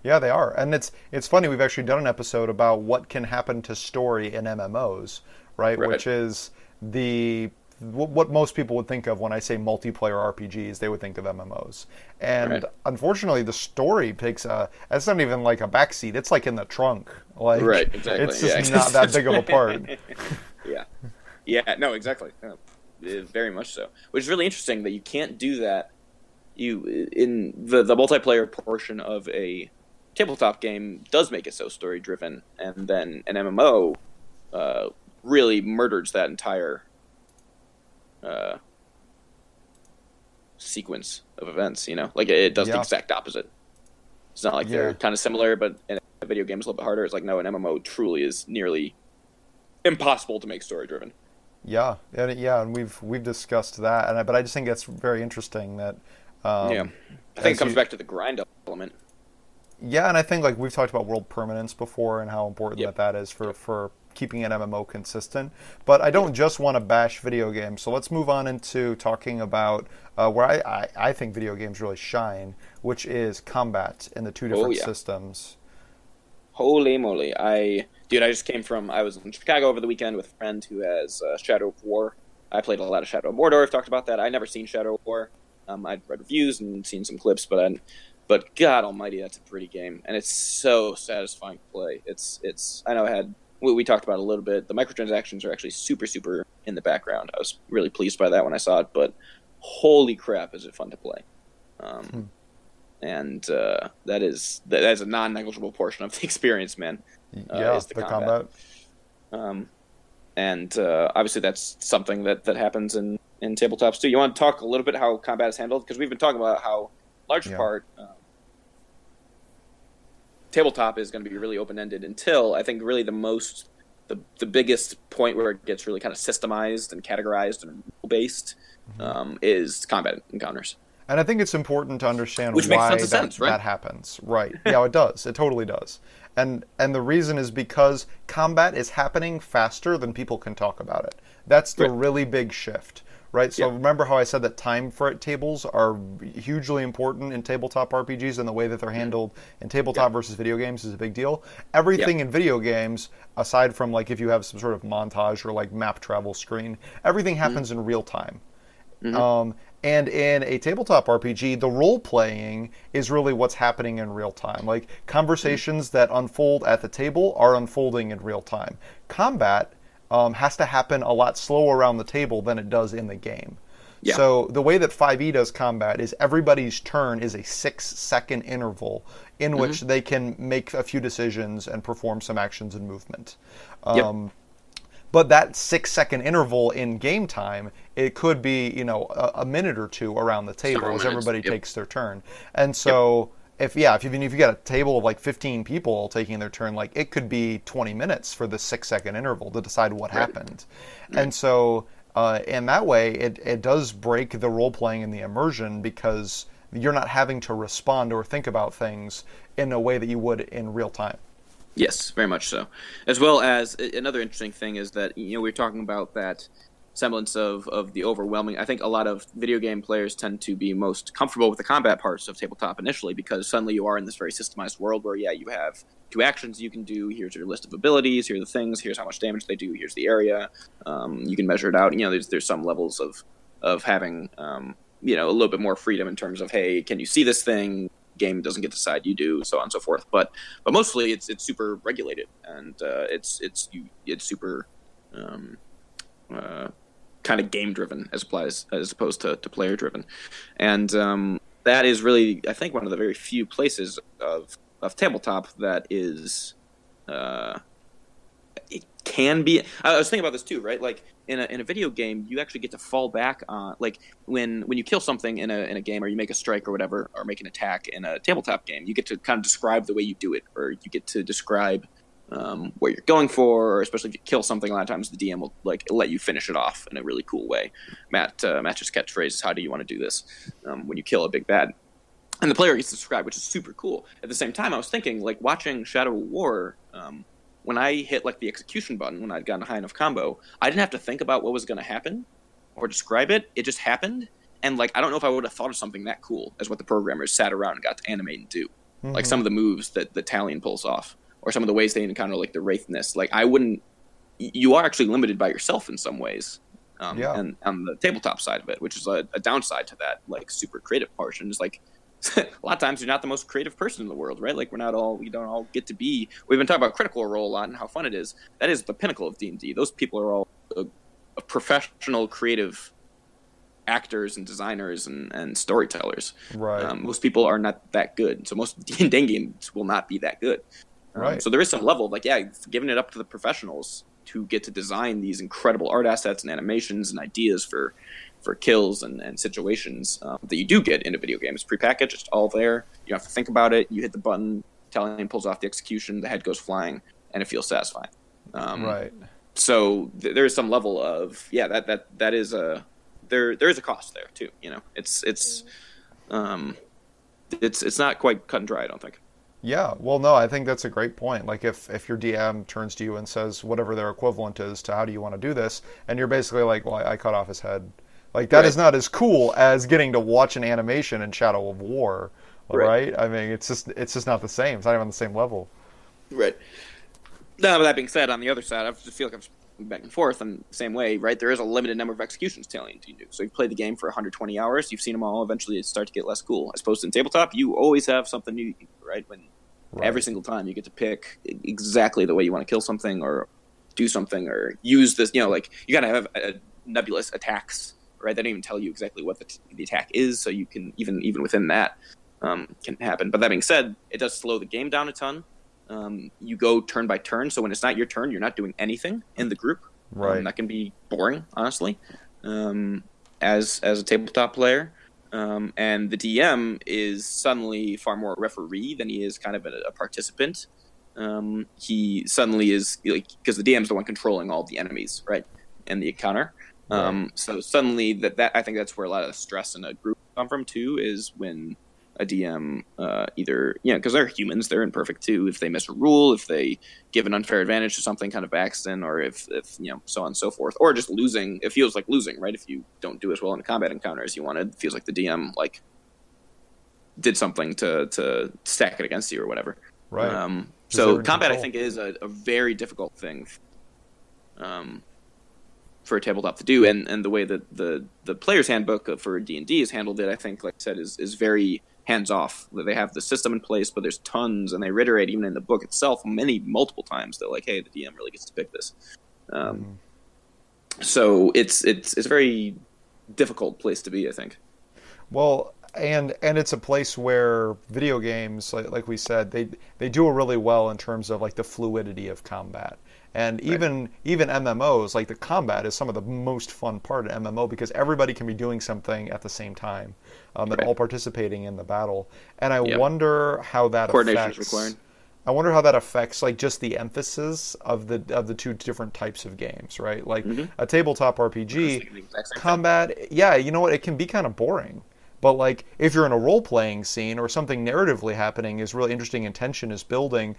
Yeah, they are, and it's funny. We've actually done an episode about what can happen to story in MMOs, right? Right. Which is the what most people would think of when I say multiplayer RPGs. They would think of MMOs, and Right. unfortunately, the story takes a. It's not even like a backseat. It's like in the trunk. Like Right. Exactly. it's just Yeah. not that big of a part. Yeah. Yeah. No. Exactly. No, very much so. Which is really interesting that you can't do that. You in the multiplayer portion of a tabletop game does make it so story driven, and then an MMO uh, really murders that entire uh, sequence of events. Like it does the Yeah, exact opposite. It's not like they're yeah. kind of similar, but in a video game it's a little bit harder. It's like no, an MMO truly is nearly impossible to make story driven. And we've discussed that, but I just think it's very interesting that, Yeah, um, I think it as comes you, back to the grind element. yeah, and I think like we've talked about world permanence before and how important Yep. that is Yep. for keeping an MMO consistent. But I Yep. don't just want to bash video games, so let's move on into talking about where I think video games really shine, which is combat in the two Oh different yeah. systems. Holy moly! I just came from. I was in Chicago over the weekend with a friend who has Shadow of War. I played a lot of Shadow of Mordor. I've talked about that. I'd never seen Shadow of War. I'd read reviews and seen some clips, but God Almighty, that's a pretty game, and it's so satisfying to play. It's. I know I had. We talked about it a little bit. The microtransactions are actually super super in the background. I was really pleased by that when I saw it, but holy crap, is it fun to play! Hmm. Um, and that is a non-negligible portion of the experience, man. Yeah, Is the the combat, combat. um, and obviously that's something that happens in tabletops too. You want to talk a little bit how combat is handled, because we've been talking about how large Yeah. part tabletop is going to be really open-ended until I think really the biggest point where it gets really kind of systemized and categorized and rule-based is combat encounters, And I think it's important to understand which makes tons why of sense, right? that happens. Right. Yeah, it does. It totally does. And the reason is because combat is happening faster than people can talk about it. That's the Right. really big shift. Right? So Yep. remember how I said that time for tables are hugely important in tabletop RPGs, and the way that they're handled in tabletop Yep. versus video games is a big deal. Yep. Everything in video games, aside from like if you have some sort of montage or like map travel screen, everything happens in real time. Mm-hmm. And in a tabletop RPG, the role playing is really what's happening in real time. Like conversations that unfold at the table are unfolding in real time. Combat has to happen a lot slower around the table than it does in the game. Yeah. So the way that 5e does combat is everybody's turn is a 6-second interval in which they can make a few decisions and perform some actions and movement. Yep. But that 6-second interval in game time, it could be, a minute or two around the table Several as minutes. everybody Yep. if their turn. And so if you got a table of like 15 people taking their turn, like it could be 20 minutes for the 6-second interval to decide what Right. happened. And so in that way, it does break the role playing and the immersion because you're not having to respond or think about things in a way that you would in real time. Yes, very much so. As well as another interesting thing is that we're talking about that semblance of the overwhelming. I think a lot of video game players tend to be most comfortable with the combat parts of tabletop initially because suddenly you are in this very systemized world where you have two actions you can do. Here's your list of abilities. Here are the things. Here's how much damage they do. Here's the area. You can measure it out. There's some levels of having a little bit more freedom in terms of, hey, can you see this thing? Game doesn't get to decide, you do, so on and so forth. But mostly it's super regulated, and it's super kind of game driven as opposed to player driven, and that is really, I think, one of the very few places of tabletop that is it can be. I was thinking about this too, right? Like in a video game, you actually get to fall back on, like when you kill something in a game, or you make a strike or whatever, or make an attack in a tabletop game, you get to kind of describe the way you do it, or you get to describe what you're going for, or especially if you kill something, a lot of times the DM will like let you finish it off in a really cool way. Matt's catchphrase is, "How do you want to do this?" When you kill a big bad. And the player gets to describe, which is super cool. At the same time, I was thinking, like, watching Shadow of War, when I hit like the execution button when I'd gotten a high enough combo, I didn't have to think about what was going to happen or describe it. It just happened, and like I don't know if I would have thought of something that cool as what the programmers sat around and got to animate and do. Like some of the moves that the Talion pulls off, or some of the ways they encounter like the Wraithness. Like you are actually limited by yourself in some ways. And on the tabletop side of it, which is a downside to that, like super creative portion, is like a lot of times you're not the most creative person in the world, right? Like we don't all get to be. We've been talking about Critical Role a lot and how fun it is. That is the pinnacle of D&D. Those people are all professional, creative actors and designers and storytellers. Right. Most people are not that good, so most D&D games will not be that good. Right. So there is some level of like, giving it up to the professionals to get to design these incredible art assets and animations and ideas for kills and situations that you do get in a video game. It's prepackaged, it's all there. You don't have to think about it. You hit the button, Talion pulls off the execution, the head goes flying, and it feels satisfying. Right. So there is some level of that is a there is a cost there too. You know, it's not quite cut and dry, I don't think. Yeah, well, no, I think that's a great point. Like, if your DM turns to you and says whatever their equivalent is to how do you want to do this, and you're basically like, well, I cut off his head. Like, that is not as cool as getting to watch an animation in Shadow of War, right? I mean, it's just not the same. It's not even on the same level. Right. Now, with that being said, on the other side, I just feel like I'm back and forth in the same way, right? There is a limited number of executions Talion can do. So you've played the game for 120 hours, you've seen them all, eventually it start to get less cool. As opposed to in tabletop, you always have something new, right? Every single time you get to pick exactly the way you want to kill something or do something or use this, like you got to have nebulous attacks, right? They don't even tell you exactly what the attack is, so you can, even within that, can happen. But that being said, it does slow the game down a ton. You go turn by turn, so when it's not your turn, you're not doing anything in the group. Right. That can be boring, honestly, as a tabletop player. And the DM is suddenly far more a referee than he is kind of a participant. He suddenly is, like, because the DM is the one controlling all the enemies, right, and the encounter. So suddenly that I think that's where a lot of the stress in a group come from too, is when a DM either, because they're humans, they're imperfect too. If they miss a rule, if they give an unfair advantage to something kind of accident, or if so on and so forth, or just losing, it feels like losing, right? If you don't do as well in a combat encounter as you wanted, it feels like the DM like did something to stack it against you or whatever. Right. So combat, I think, is a very difficult thing for a tabletop to do, and the way that the player's handbook for D&D has handled it, I think, like I said, is very hands-off. They have the system in place, but there's tons, and they reiterate even in the book itself multiple times that, like, hey, the DM really gets to pick this. So it's a very difficult place to be, I think. Well, and it's a place where video games, like we said, they do it really well in terms of like the fluidity of combat. And even MMOs, like the combat is some of the most fun part of MMO, because everybody can be doing something at the same time, and all participating in the battle. And I wonder how that affects. Required. I wonder how that affects like just the emphasis of the two different types of games, right? Like a tabletop RPG, combat. Yeah, you know what? It can be kind of boring. But like if you're in a role-playing scene or something narratively happening is really interesting and tension is building,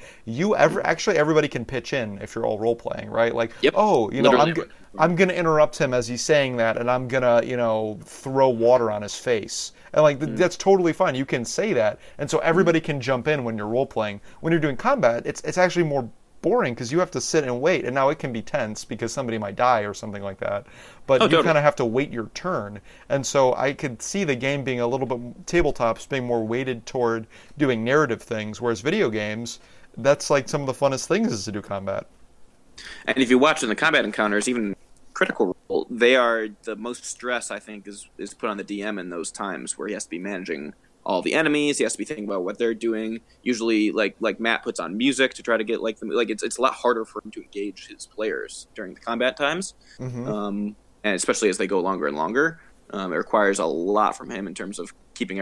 actually everybody can pitch in if you're all role-playing, right? Like, I'm going to interrupt him as he's saying that, and I'm going to, throw water on his face. And like that's totally fine. You can say that. And so everybody can jump in when you're role-playing. When you're doing combat, it's actually more boring because you have to sit and wait, and now it can be tense because somebody might die or something like that, but you kind of have to wait your turn. And so I could see the game being a little bit, tabletops being more weighted toward doing narrative things, whereas video games, that's like some of the funnest things is to do combat. And if you watch in the combat encounters, even Critical Role, they are the most stress, I think, is put on the DM in those times where he has to be managing all the enemies. He has to be thinking about what they're doing. Usually, like Matt puts on music to try to get it's a lot harder for him to engage his players during the combat times, and especially as they go longer and longer. It requires a lot from him in terms of keeping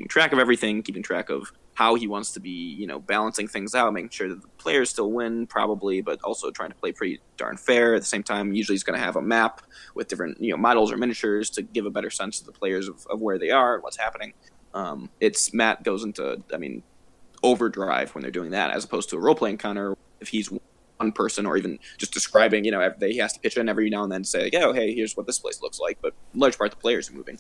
track of everything, keeping track of how he wants to be, balancing things out, making sure that the players still win, probably, but also trying to play pretty darn fair. At the same time, usually he's going to have a map with different, models or miniatures to give a better sense to the players of where they are, what's happening. Matt goes into, overdrive when they're doing that, as opposed to a role-playing encounter. If he's one person, or even just describing, he has to pitch in every now and then, say, oh, hey, here's what this place looks like. But in large part, the players are moving,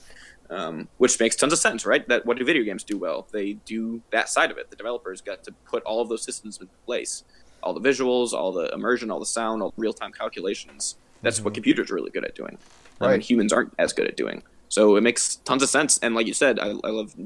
which makes tons of sense, right? What do video games do well? They do that side of it. The developers got to put all of those systems into place. All the visuals, all the immersion, all the sound, all the real-time calculations. That's what computers are really good at doing. Right. And humans aren't as good at doing. So it makes tons of sense. And like you said, I love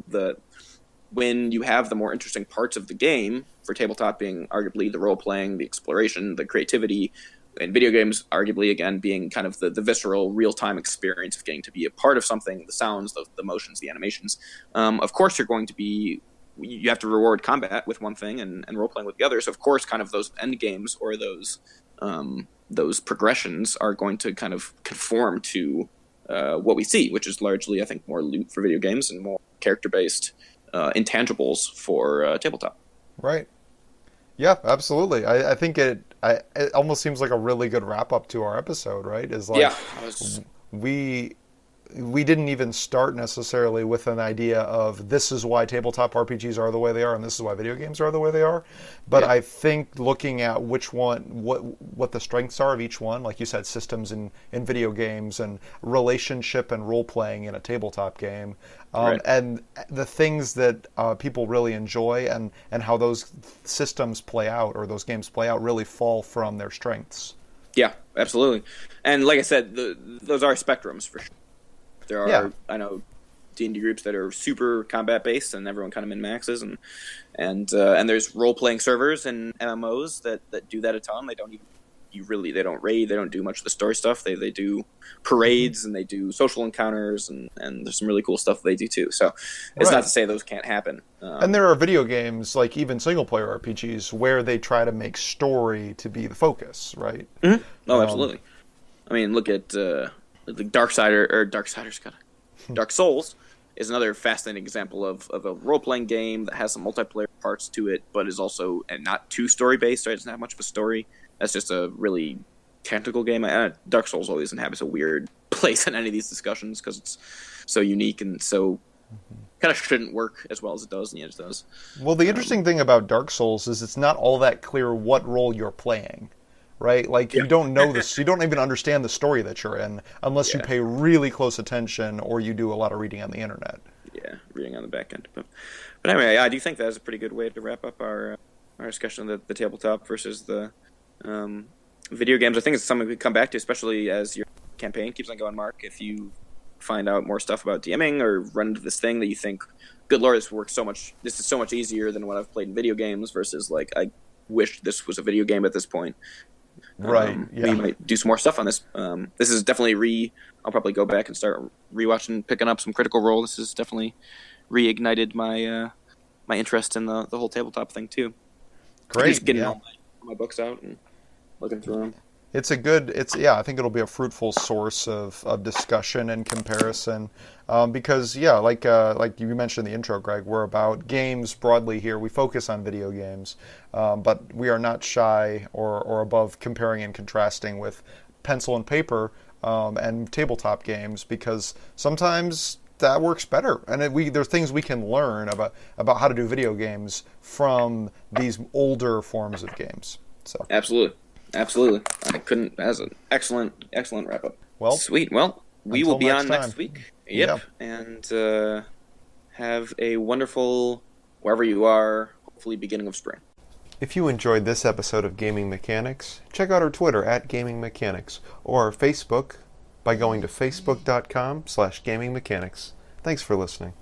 when you have the more interesting parts of the game, for tabletop being arguably the role-playing, the exploration, the creativity, and video games arguably, again, being kind of the visceral, real-time experience of getting to be a part of something, the sounds, the motions, the animations. Of course, you have to reward combat with one thing and role-playing with the other. So, of course, kind of those end games or those progressions are going to kind of conform to what we see, which is largely, I think, more loot for video games and more character-based intangibles for tabletop. Right. Yeah, absolutely. I think it almost seems like a really good wrap-up to our episode, right? Is like, yeah, we didn't even start necessarily with an idea of this is why tabletop RPGs are the way they are and this is why video games are the way they are. But I think looking at which one, what the strengths are of each one, like you said, systems in video games and relationship and role-playing in a tabletop game, and the things that people really enjoy and how those systems play out or those games play out really fall from their strengths. Yeah, absolutely. And like I said, those are spectrums for sure. There are, I know, D&D groups that are super combat based, and everyone kind of min maxes, and there's role playing servers and MMOs that do that a ton. They don't raid, they don't do much of the story stuff. They do parades and they do social encounters, and there's some really cool stuff they do too. So it's not to say those can't happen. And there are video games, like even single player RPGs, where they try to make story to be the focus, right? Mm-hmm. Oh, absolutely. I mean, look at Dark Souls is another fascinating example of a role-playing game that has some multiplayer parts to it, but is also not too story-based, right? It doesn't have much of a story. That's just a really tactical game. Dark Souls always inhabits a weird place in any of these discussions because it's so unique and so kind of shouldn't work as well as it does, and yet it does. Well, the interesting thing about Dark Souls is it's not all that clear what role you're playing. Right? Like, you don't know this, you don't even understand the story that you're in unless you pay really close attention or you do a lot of reading on the internet. Yeah, reading on the back end. But anyway, I do think that is a pretty good way to wrap up our discussion of the tabletop versus the video games. I think it's something we come back to, especially as your campaign keeps on going, Mark. If you find out more stuff about DMing or run into this thing that you think, good Lord, this is so much easier than what I've played in video games versus, like, I wish this was a video game at this point. Right. We might do some more stuff on this. This is definitely I'll probably go back and start rewatching, picking up some Critical Role. This has definitely reignited my my interest in the whole tabletop thing too. Great. Just getting all my books out and looking through them. I think it'll be a fruitful source of discussion and comparison, because like you mentioned in the intro, Greg, we're about games broadly here. We focus on video games, but we are not shy or above comparing and contrasting with pencil and paper and tabletop games, because sometimes that works better, and there's things we can learn about how to do video games from these older forms of games. So Absolutely. That's an excellent wrap up. Well, sweet. Well, we will be on next week. Yep. And have a wonderful, wherever you are, hopefully beginning of spring. If you enjoyed this episode of Gaming Mechanics, check out our Twitter @GamingMechanics or our Facebook by going to facebook.com/gamingmechanics. Thanks for listening.